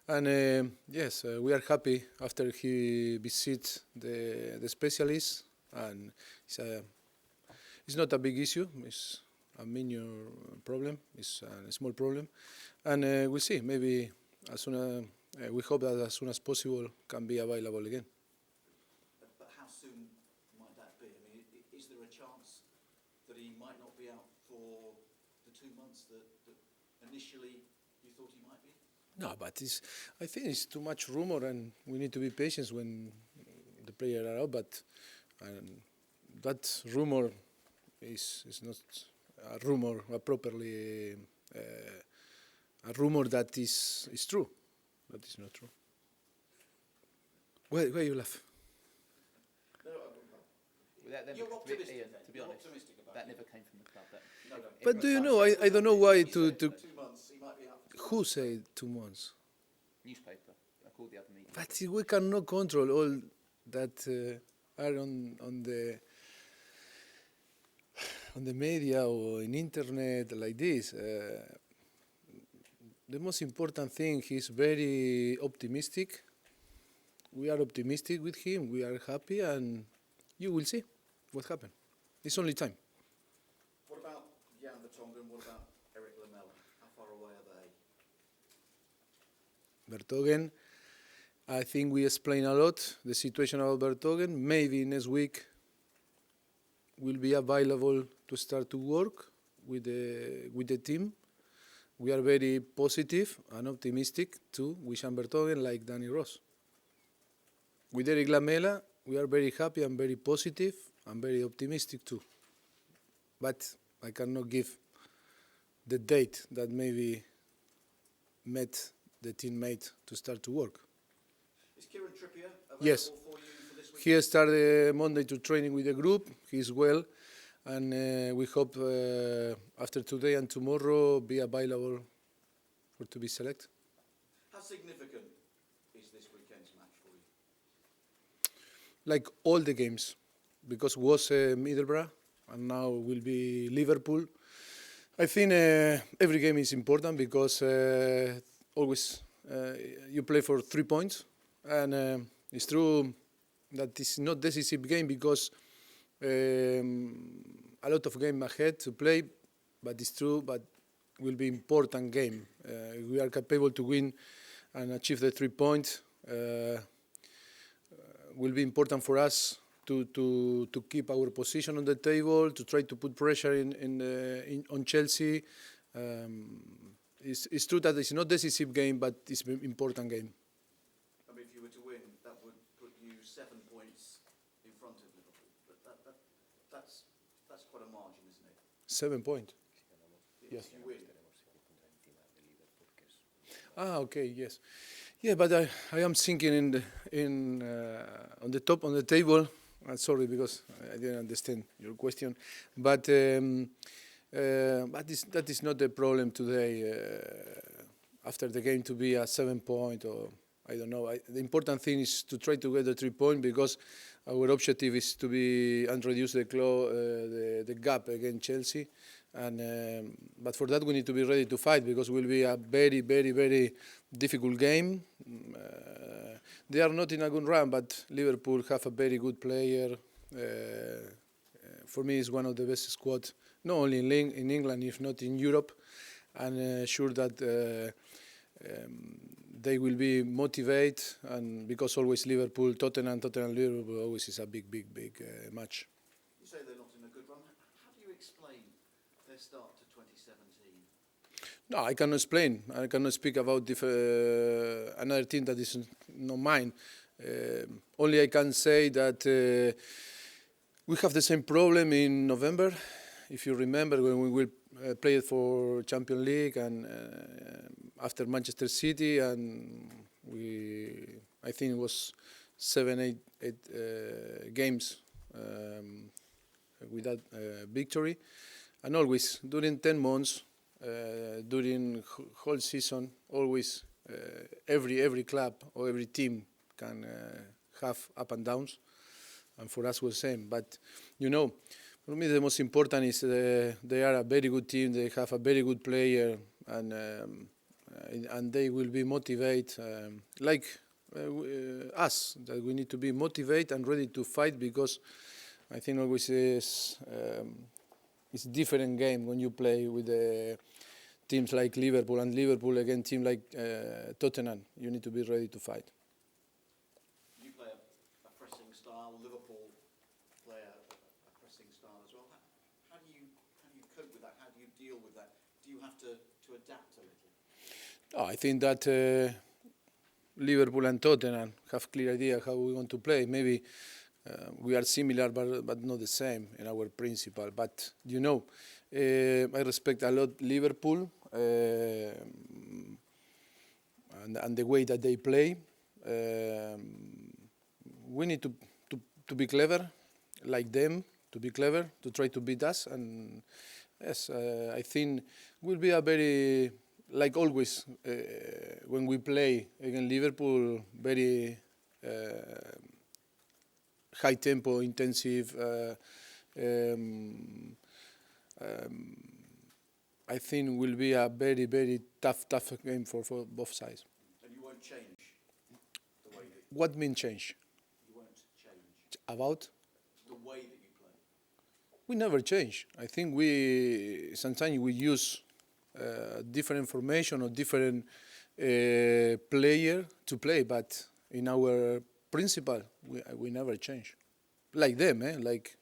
And yes, we are happy after he visits the specialist, and it's not a big issue. It's a minor problem. It's a small problem, and we'll see. Maybe as soon as we hope that as soon as possible can be available again. But how soon might that be? I mean, is there a chance that he might not be out for the 2 months that initially you thought he might be? No, but I think it's too much rumor, and we need to be patient when the players are out. But that rumor is not a rumor, a rumor that is true. That is not true. Why you laugh? You're optimistic. Ian, to be honest, optimistic about that it. never came from the club. But do you know? I don't know why He to. said 2 months he might be out for 2 Who months. said 2 months? Newspaper. I called the other media. But we cannot control all that are on the media or in internet like this. The most important thing, he's very optimistic. We are optimistic with him. We are happy, and you will see what happens. It's only time. What about Jan Vertonghen? What about Eric Lamela? How far away are they? Vertonghen, I think we explain a lot the situation about Vertonghen. Maybe next week will be available to start to work with the team. We are very positive and optimistic too with Jan Vertonghen, like Danny Ross. With Eric Lamela, we are very happy and very positive and very optimistic too. But I cannot give the date that maybe met the teammate to start to work. Is Kieran Trippier available Yes. for you for this week? He started Monday to training with the group. He's well, and we hope after today and tomorrow be available for to be selected. How significant is this weekend's match for you? Like all the games, because was Middlesbrough and now will be Liverpool. I think every game is important because always you play for 3 points, and it's true that it's not decisive game because a lot of game ahead to play, but it's true, but will be important game. We are capable to win and achieve the 3 points. Will be important for us to keep our position on the table, to try to put pressure on Chelsea. It's true that it's not decisive game, but it's an important game. I mean, if you were to win, that would put you 7 points in front of Liverpool. But that's quite a margin, isn't it? 7 points. Yes. If you win. Okay, yes. Yeah, but I am thinking on the top on the table. Sorry, because I didn't understand your question, but that is not the problem today. After the game, to be a 7 point, or I don't know. The important thing is to try to get the 3 point because our objective is to be and reduce the gap against Chelsea. And but for that we need to be ready to fight because it will be a very, very, very difficult game. They are not in a good run, but Liverpool have a very good player. For me, it's one of the best squads, not only in England, if not in Europe. And sure that they will be motivated, and because always Liverpool, Tottenham, Liverpool always is a big match. You say they're not in a good run. How do you explain their start to 2017? No, I cannot explain. I cannot speak about another team that is not mine. Only I can say that we have the same problem in November. If you remember, when we will play for Champions League and after Manchester City, and I think it was 7, 8 games without victory, and always during 10 months. During whole season, always every club or every team can have up and downs, and for us was the same. But you know, for me the most important is they are a very good team. They have a very good player, and and they will be motivated like us, that we need to be motivated and ready to fight, because I think always it's different game when you play with teams like Liverpool, and Liverpool against team like Tottenham. You need to be ready to fight. You play a pressing style. Liverpool play a pressing style as well. How do you cope with that? How do you deal with that? Do you have to adapt a little? Oh, I think that Liverpool and Tottenham have clear idea how we want to play. Maybe we are similar, but not the same in our principle. But you know, I respect a lot Liverpool and the way that they play. We need to be clever, like them, to be clever, to try to beat us. And yes, I think will be a very, like always, when we play against Liverpool, very high tempo, intensive. I think will be a very, very tough game for both sides. And you won't change the way that What means change? you won't change About? the way that you play. We never change. I think we sometimes we use different information or different player to play, but in our principle, we never change. Like them,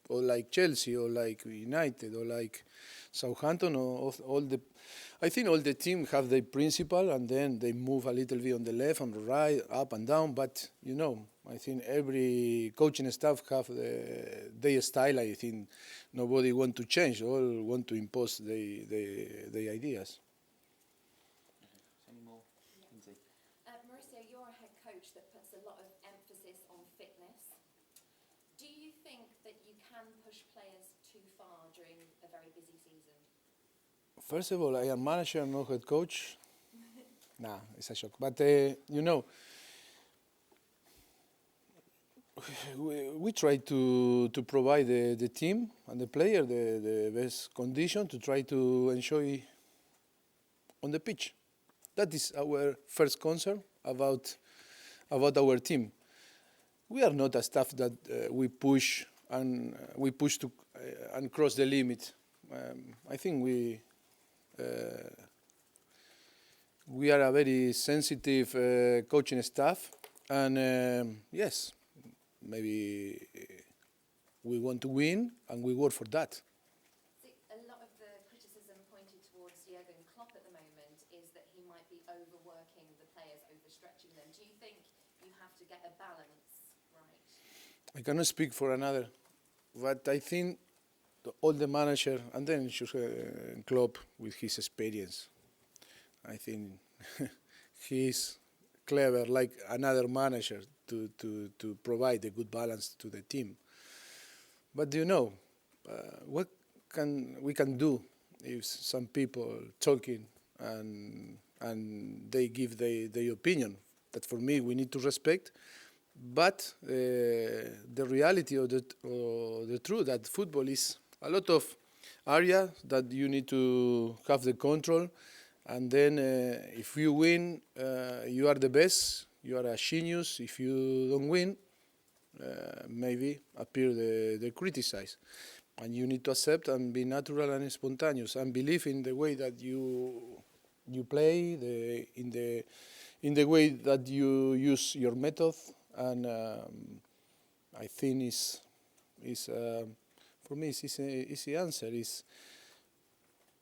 or like Chelsea, or like United, or like Southampton, or all the. I think all the teams have their principle, and then they move a little bit on the left, on the right, up and down. But you know, I think every coaching staff have their style. I think nobody want to change. All want to impose their ideas. Any more? Lindsay? Mauricio, you're a head coach that puts a lot of emphasis on fitness. Do you think that you can push players too far during a very busy season? First of all, I am manager, not head coach. Nah, it's a shock. But you know, we try to provide the team and the player the best condition to try to enjoy on the pitch. That is our first concern about our team. We are not a staff that we push to and cross the limit. I think we are a very sensitive coaching staff, and yes, maybe we want to win, and we work for that. See, a lot of the criticism pointed towards Jurgen Klopp at the moment is that he might be overworking the players, overstretching them. Do you think you have to get a balance right? I cannot speak for another, but I think all the manager, and then Klopp with his experience, I think he's clever like another manager to provide a good balance to the team. But you know, what we can do if some people talking and they give their opinion, that for me we need to respect. But the reality or the truth that football is a lot of area that you need to have the control, and then if you win, you are the best, you are a genius. If you don't win, maybe appear the criticize, and you need to accept and be natural and spontaneous and believe in the way that you play, in the way that you use your method. And I think is for me, it's easy answer.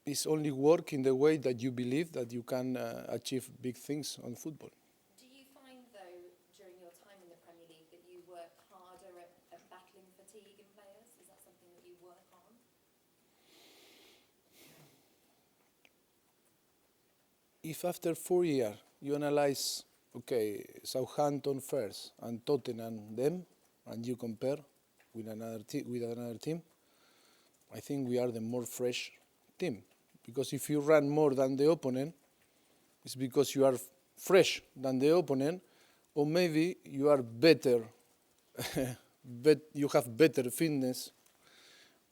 Is only work in the way that you believe that you can achieve big things on football. Do you find, though, during your time in the Premier League that you work harder at battling fatigue in players? Is that something that you work on? If after 4 years you analyze, okay, Southampton first and Tottenham them, and you compare with another team, I think we are the more fresh team. Because if you run more than the opponent, it's because you are fresh than the opponent, or maybe you are better, but you have better fitness,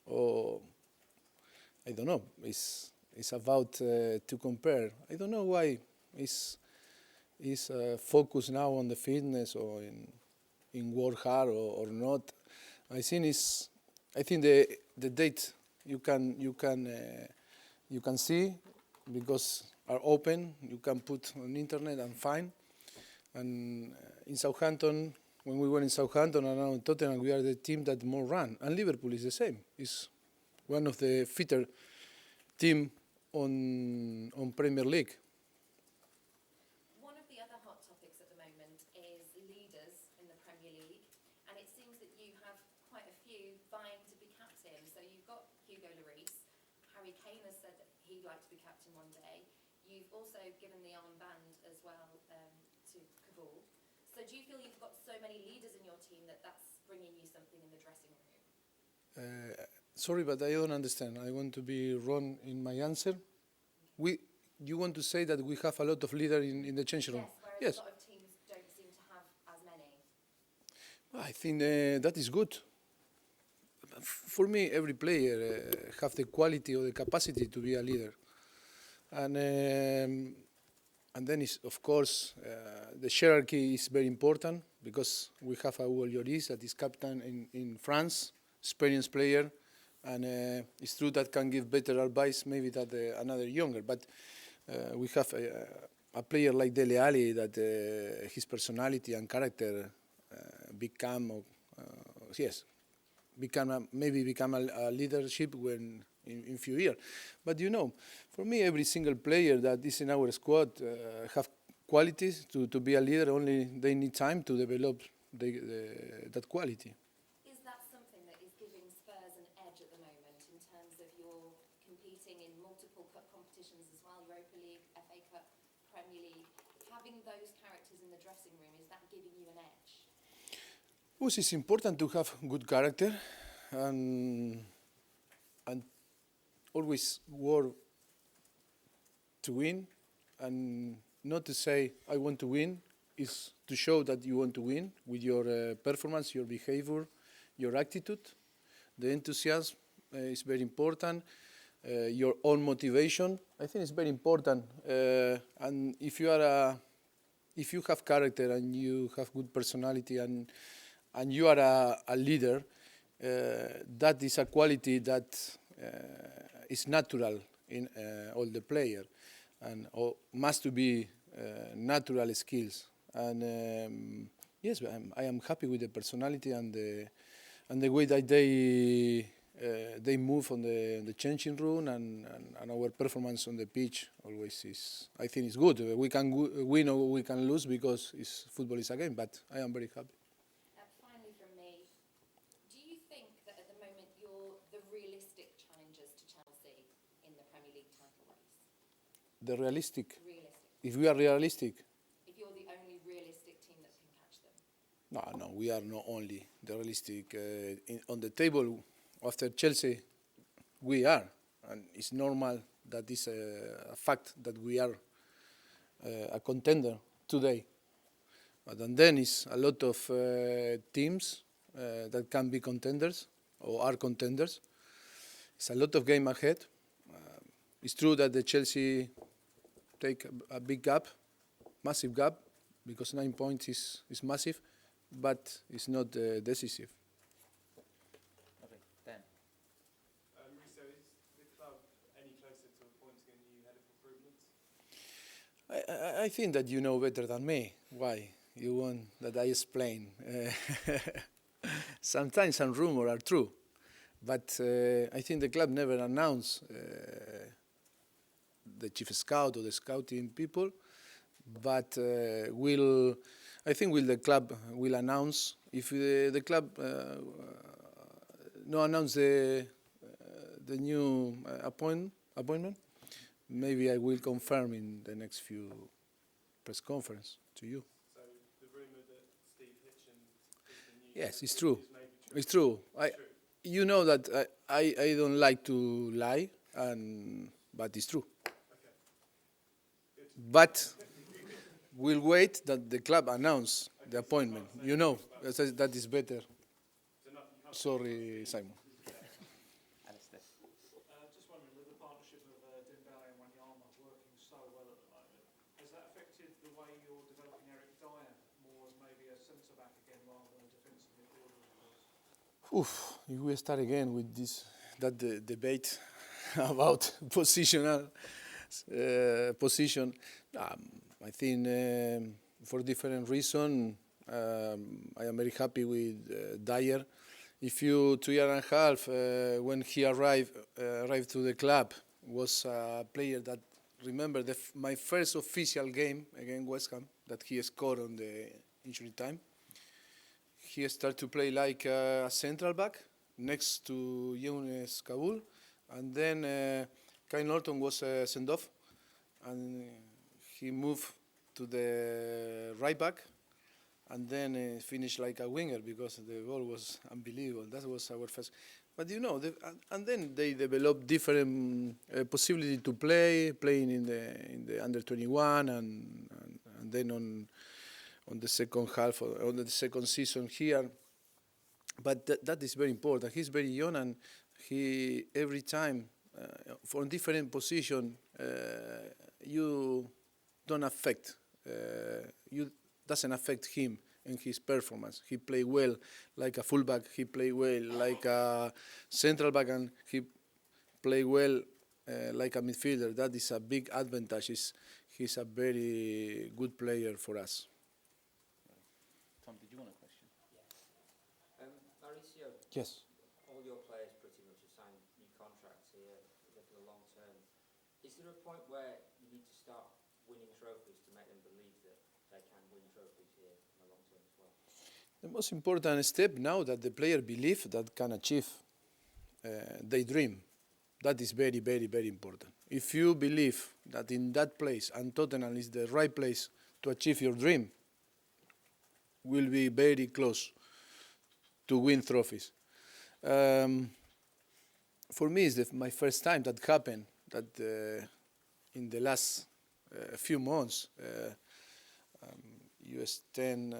or I don't know. It's about to compare. I don't know why Is focused now on the fitness or in work hard or not. I think the date you can see because are open. You can put on internet and find. And in Southampton, when we were in Southampton and now in Tottenham, we are the team that more run. And Liverpool is the same. It's one of the fitter team on Premier League. One of the other hot topics at the moment is leaders in the Premier League, and it seems that you have quite a few vying to be captain. So you've got Hugo Lloris. Harry Kane has said that he'd like to be captain one day. You've also given the armband as well to Kabul. So do you feel you've got so many leaders in your team that that's bringing you something in the dressing room? Sorry, but I don't understand. I want to be wrong in my answer. You want to say that we have a lot of leaders in the changing room? Yes, whereas a lot of teams don't seem to have as many. Well, I think that is good. For me, every player have the quality or the capacity to be a leader. And then, of course, the hierarchy is very important because we have Hugo Lloris that is captain in France, experienced player, and it's true that can give better advice maybe than another younger. But we have a player like Dele Alli that his personality and character become a leadership when in few years. But for me, every single player that is in our squad have qualities to be a leader. Only they need time to develop that quality. Is that something that is giving Spurs an edge at the moment in terms of your competing in multiple cup competitions as well, Europa League, FA Cup, Premier League? Having those characters in the dressing room, is that giving you an edge? Well, it's important to have good character and always work to win, and not to say I want to win, is to show that you want to win with your performance, your behavior, your attitude. The enthusiasm is very important. Your own motivation, I think, is very important. And if you have character and you have good personality and you are a leader, that is a quality that is natural in all the players, and must be natural skills. And yes, I am happy with the personality and the way that they move on the changing room, and our performance on the pitch always is, I think, is good. We can win or we can lose because football is a game, but I am very happy. Finally from me, do you think that at the moment you're the realistic challengers to Chelsea in the Premier League title race? The realistic? Realistic. If we are realistic? If you're the only realistic team that can catch them? No, we are not only the realistic. On the table, after Chelsea, we are. And it's normal that it's a fact that we are a contender today. But then it's a lot of teams that can be contenders or are contenders. It's a lot of game ahead. It's true that the Chelsea take a big gap, massive gap, because 9 points is massive, but it's not decisive. Okay, Dan. Mauricio, is the club any closer to appointing a new head of recruitment? I think that you know better than me. Why? You want that I explain. Sometimes some rumors are true, but I think the club never announced the chief scout or the scouting people, but I think the club will announce. If the club no announce the new appointment, maybe I will confirm in the next few press conference to you. So the rumour that Steve Hitchens is the new Yes, it's true. is maybe true. It's true. You know that I don't like to lie, but it's true. Okay. Good. But we'll wait that the club announce the appointment. You know, that is better. It's enough, you can't Sorry, Simon. Alistair. Just wondering, with the partnership of Dembele and Wanyama working so well at the moment, has that back again rather than a defensive midfielder, of course? If we start again with that debate about position, I think for different reasons, I am very happy with Dyer. If you 2 years and a half when he arrived to the club, was a player that remember my first official game against West Ham that he scored on the injury time. He started to play like a central back next to Younes Kabul, and then Kyle Norton was sent off, and he moved to the right back, and then finished like a winger because the goal was unbelievable. That was our first. But you know, and then they developed different possibility to playing in the under 21, and then on the second half, on the second season here. But that is very important. He's very young, and he every time for different position you don't affect you doesn't affect him in his performance. He play well like a fullback. He play well like a central back, and he play well like a midfielder. That is a big advantage. He's a very good player for us. Tom, did you want a question? Mauricio, Yes. all your players pretty much have signed new contracts here for the long term. Is there a point where you need to start winning trophies to make them believe that they can win trophies here in the long term as well? The most important step now that the player believe that can achieve their dream. That is very, very, very important. If you believe that in that place and Tottenham is the right place to achieve your dream, will be very close to win trophies. For me, it's my first time that happened. That in the last few months, US 10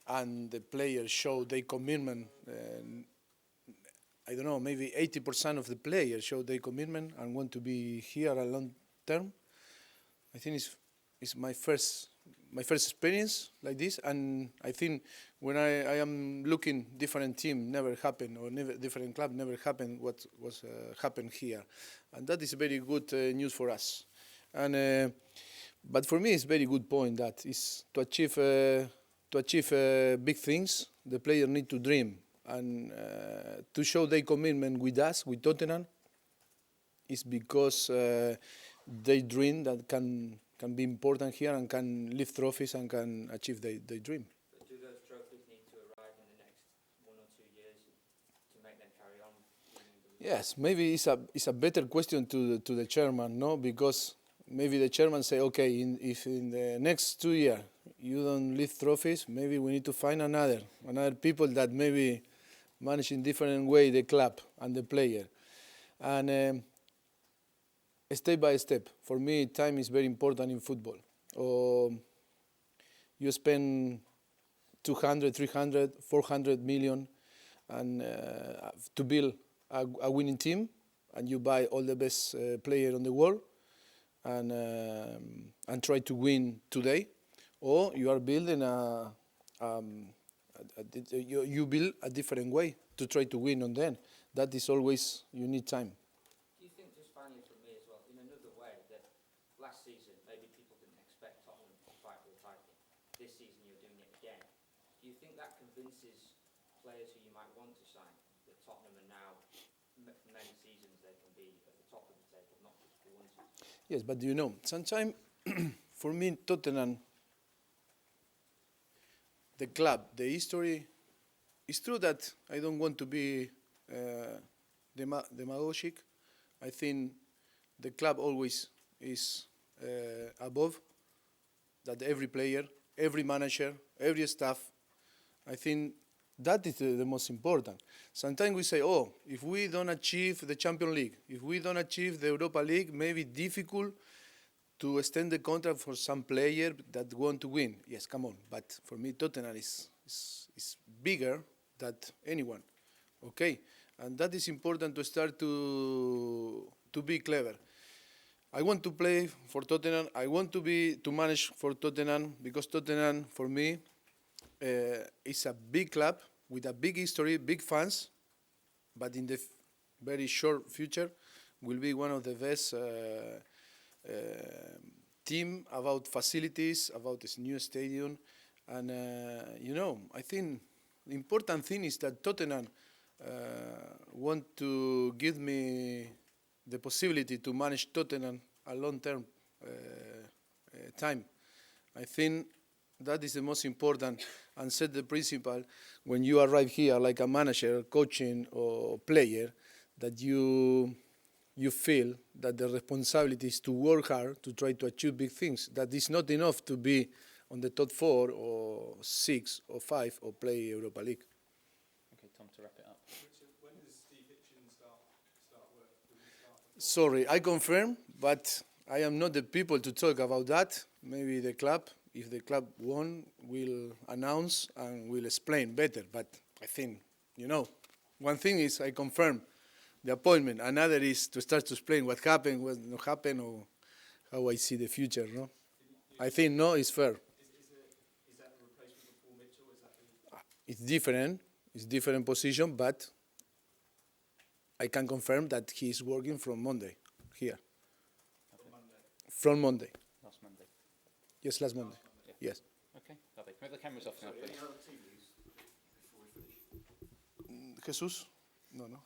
and the players show their commitment. I don't know, maybe 80% of the players show their commitment and want to be here a long term. I think it's my first experience like this, and I think when I am looking different team never happened, or different club never happened what was happened here, and that is very good news for us. And but for me it's very good point that is to achieve big things. The player need to dream, and to show their commitment with us, with Tottenham, is because they dream that can be important here and can lift trophies and can achieve their dream. But do those trophies need to arrive in the next 1 or 2 years to make them carry on? Yes, maybe it's a better question to the chairman, no? Because maybe the chairman say, okay, if in the next 2 years you don't lift trophies, maybe we need to find another people that maybe manage in different way the club and the player. And step by step. For me, time is very important in football. You spend 200, 300, 400 million and to build a winning team, and you buy all the best players on the world and try to win today, or you are building you build a different way to try to win on them. That is always, you need time. Do you think, just finally from me as well, in another way, that last season maybe people didn't expect Tottenham to fight for the title? This season you're doing it again. Do you think that convinces players who you might want to sign that Tottenham are now, for many seasons, they can be at the top of the table, not just for one season? Yes, but you know, sometimes for me, Tottenham, the club, the history, it's true that I don't want to be demagogic. I think the club always is above that every player, every manager, every staff. I think that is the most important. Sometimes we say, oh, if we don't achieve the Champions League, if we don't achieve the Europa League, maybe difficult to extend the contract for some player that want to win. Yes, come on. But for me, Tottenham is bigger than anyone. Okay, and that is important to start to be clever. I want to play for Tottenham. I want to manage for Tottenham, because Tottenham for me it's a big club with a big history, big fans, but in the very short future will be one of the best team about facilities, about this new stadium. And, I think the important thing is that Tottenham want to give me the possibility to manage Tottenham a long-term time. I think that is the most important, and set the principle when you arrive here like a manager, coaching or player, that you feel that the responsibility is to work hard to try to achieve big things. That is not enough to be on the top 4 or 6 or 5 or play Europa League. Okay, Tom, to wrap it up. Richard, when does Steve Hitchens start work? Will he start before? Sorry, I confirm, but I am not the people to talk about that. Maybe the club, if the club won, will announce and will explain better. But I think, one thing is I confirm the appointment. Another is to start to explain what happened, what not happened, or how I see the future. No, I think no, it's fair. Is that the replacement of Paul Mitchell? Is that the... It's different. It's different position, but I can confirm that he is working from Monday here. From Monday? From Monday. Last Monday. Yes, last Monday. Yes. Okay, lovely. Can we have the cameras off now, Sorry, please? any other team news before we finish? Jesús? No, no.